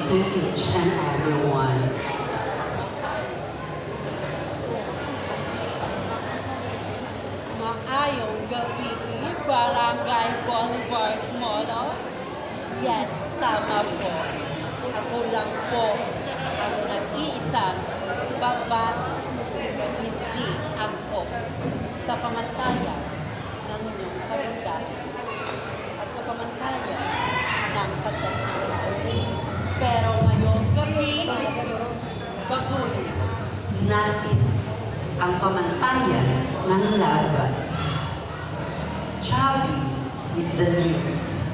to each and everyone. Maayong gabi, Barangay Boulevard Molo. Yes, tama po. Ako lang po ang nag-iisang babae, hindi angkop sa pamantayan ng inyong kagandahan at sa pamantayan ng kasanayan. Pero ngayong gabi, baguhin Natin ang pamantayan ng laban. Chubby is the new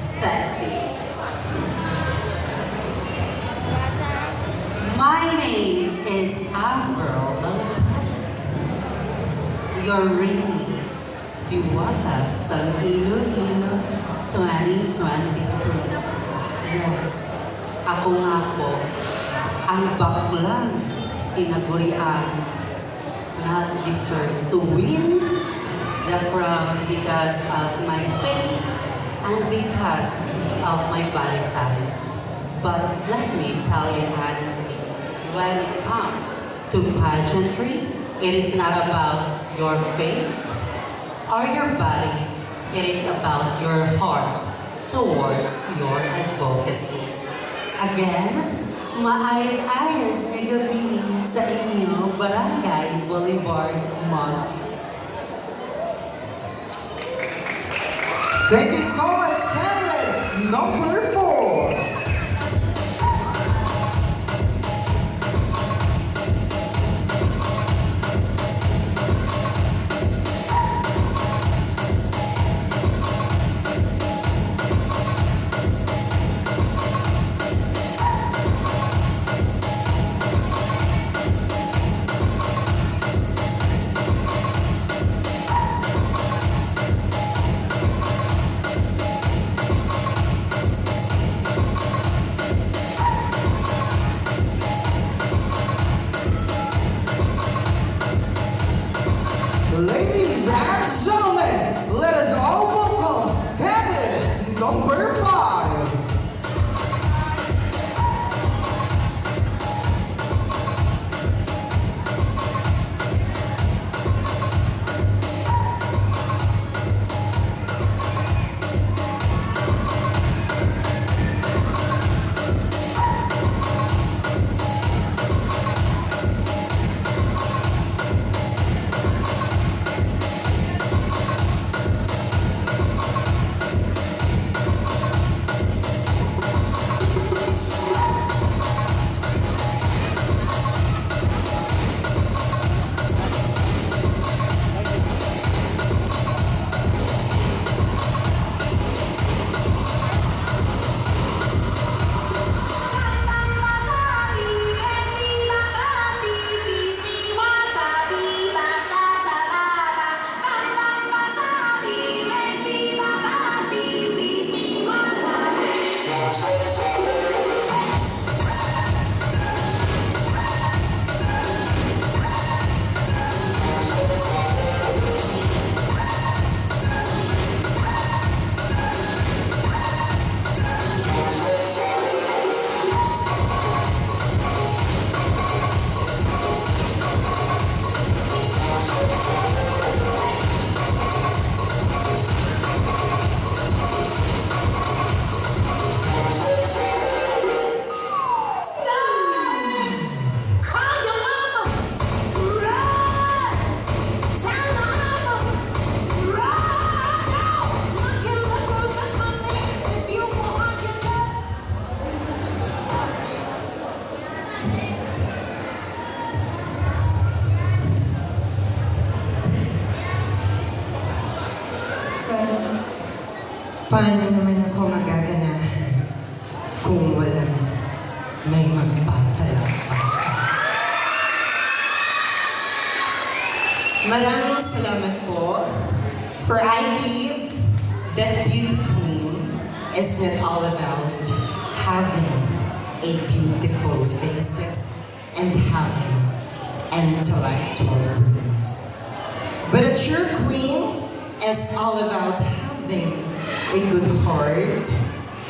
sexy. My name is Amber Lopez. You're ringing Diwata sa Iloilo 2023. Yes, ako nga po ang baklang tinagurian na deserve to win the crown because of my face and because of my body size. But let me tell you honestly, when it comes to pageantry, it is not about your face or your body, it is about your heart towards your advocacy. Again, maayag-ayag na gabi sa inyo, Barangay Boulevard Mall. Thank you so much, candidate number 4. Ladies and gentlemen, let us all welcome candidate number 5. Paano naman ako magaganahan kung walang may magpapalakpak? Maraming salamat po. For I believe that beauty queen is not all about having a beautiful faces and having intellectual brilliance. But a true queen is all about having a good heart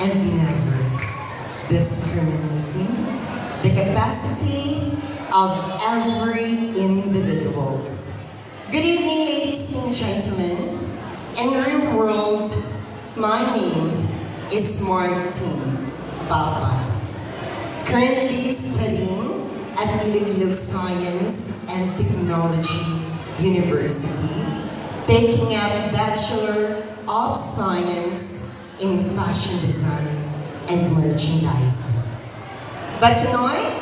and never discriminating. maintain the capacity of every individuals. Good evening, ladies and gentlemen. In real world, my name is Martin Papa. Currently studying at Iloilo Science and Technology University, taking up Bachelor of Science in Fashion Design and Merchandising. But tonight,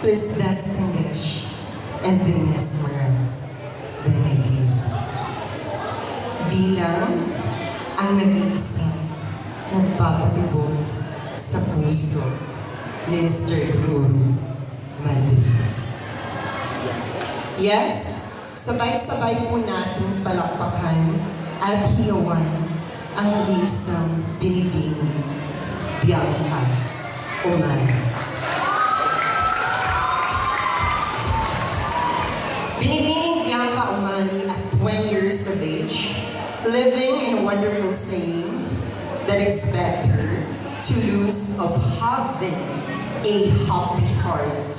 please distinguish and be mesmerized by my beauty. Bilang ang nag-iisang nagpapatibok sa puso ni Mr. Ruru Madrid. Yes, sabay-sabay po natin palakpakan at hiyawan ang nag-iisang binibining Bianca Umali. Binibining Bianca Umali at 20 years of age, living in a wonderful saying that it's better to lose of having a happy heart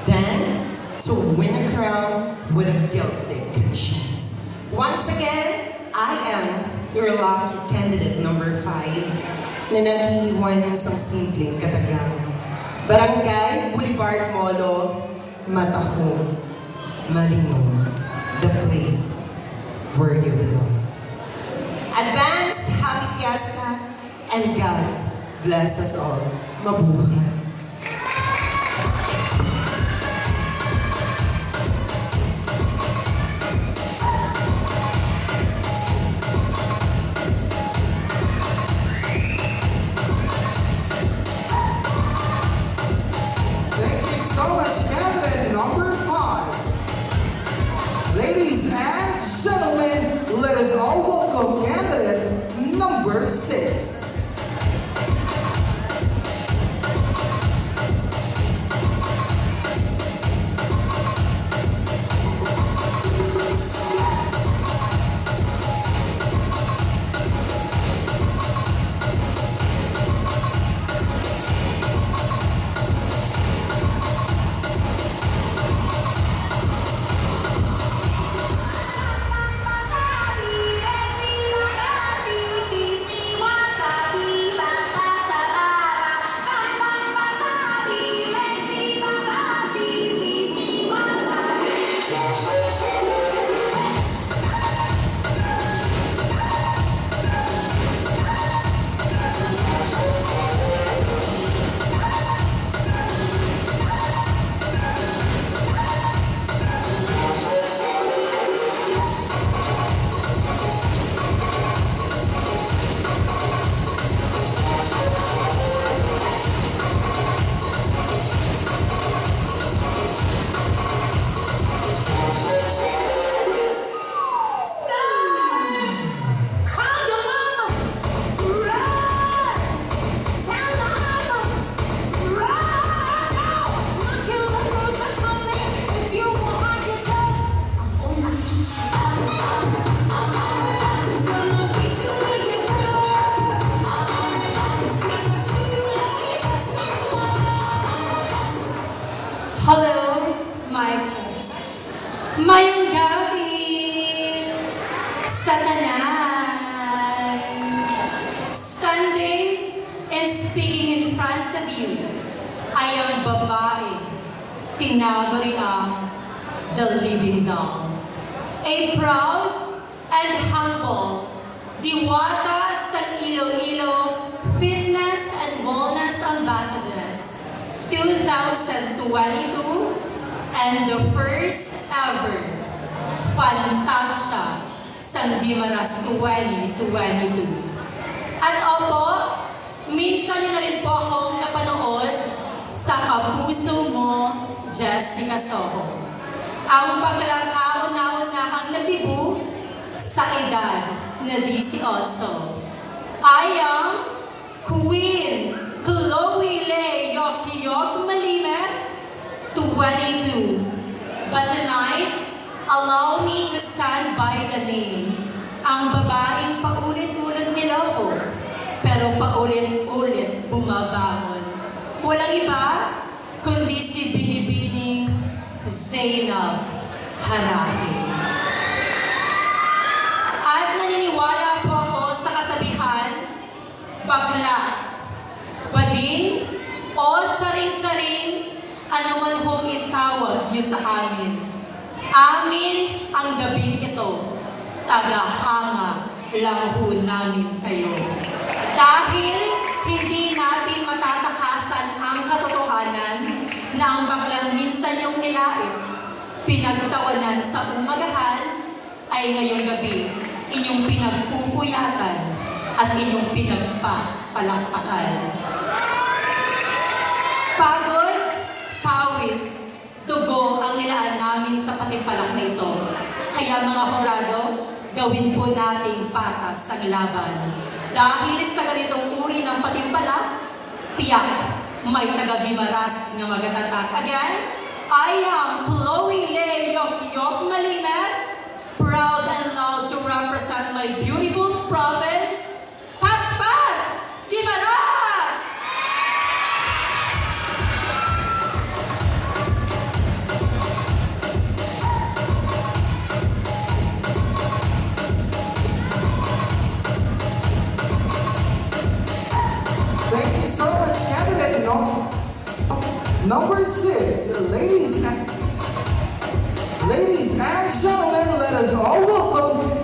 than to win a crown with a guilty conscience. Once again, I am your lucky candidate number 5 na nag-iiwan ng isang simpleng katagang. Barangay Boulevard Molo, Matahong, Malinong, the place where you belong. Advance Happy Fiesta and God bless us all. Mabuhay. Thank you so much, candidate number 5. Ladies and gentlemen, let us all welcome candidate number 6. Hello, mic test. Mayong gabi sa tanan. Standing and speaking in front of you ay ang babae, tinabari ang the living doll. A proud and humble diwata sa Iloilo Fitness and Wellness Ambassadors 2022 and the first ever Fantasia Sangdimaras 2022. At opo, minsan nyo na rin po akong napanood sa Kapuso Mo, Jessica Soho. Ang pagkakauna-unahang nagdibu sa edad na 18. I am Queen Chloe Le Yokyok Malimet, 22. But tonight, allow me to stand by the name. Ang babaeng paulit-ulit niloko, pero paulit-ulit bumabangon. walang iba kundi si Binibining Zainab Harake. At naniniwala po ako sa kasabihan, bakla, bading, o tsaring-tsaring, anuman hong itawag niyo sa amin. Amin ang gabing ito, tagahanga lang ho namin kayo. Dahil hindi natin matatakasan ang katotohanan na ang baklang minsan yung nilait, pinagtawanan sa umagahan, ay ngayong gabi inyong pinagpupuyatan at inyong pinagpapalakpakan. Pagod, pawis, dugo ang nilaan namin sa patimpalak na ito. Kaya mga horado, gawin po nating patas ang laban. Dahil sa ganitong uri ng patimpalak, tiyak may taga-Gimaras na magatatak. Again, I am Chloe Le Yok Malimet, proud and loud to represent my beautiful province, Paspas, Gimaras! Thank you so much, candidate number 6. Ladies and gentlemen, let us all welcome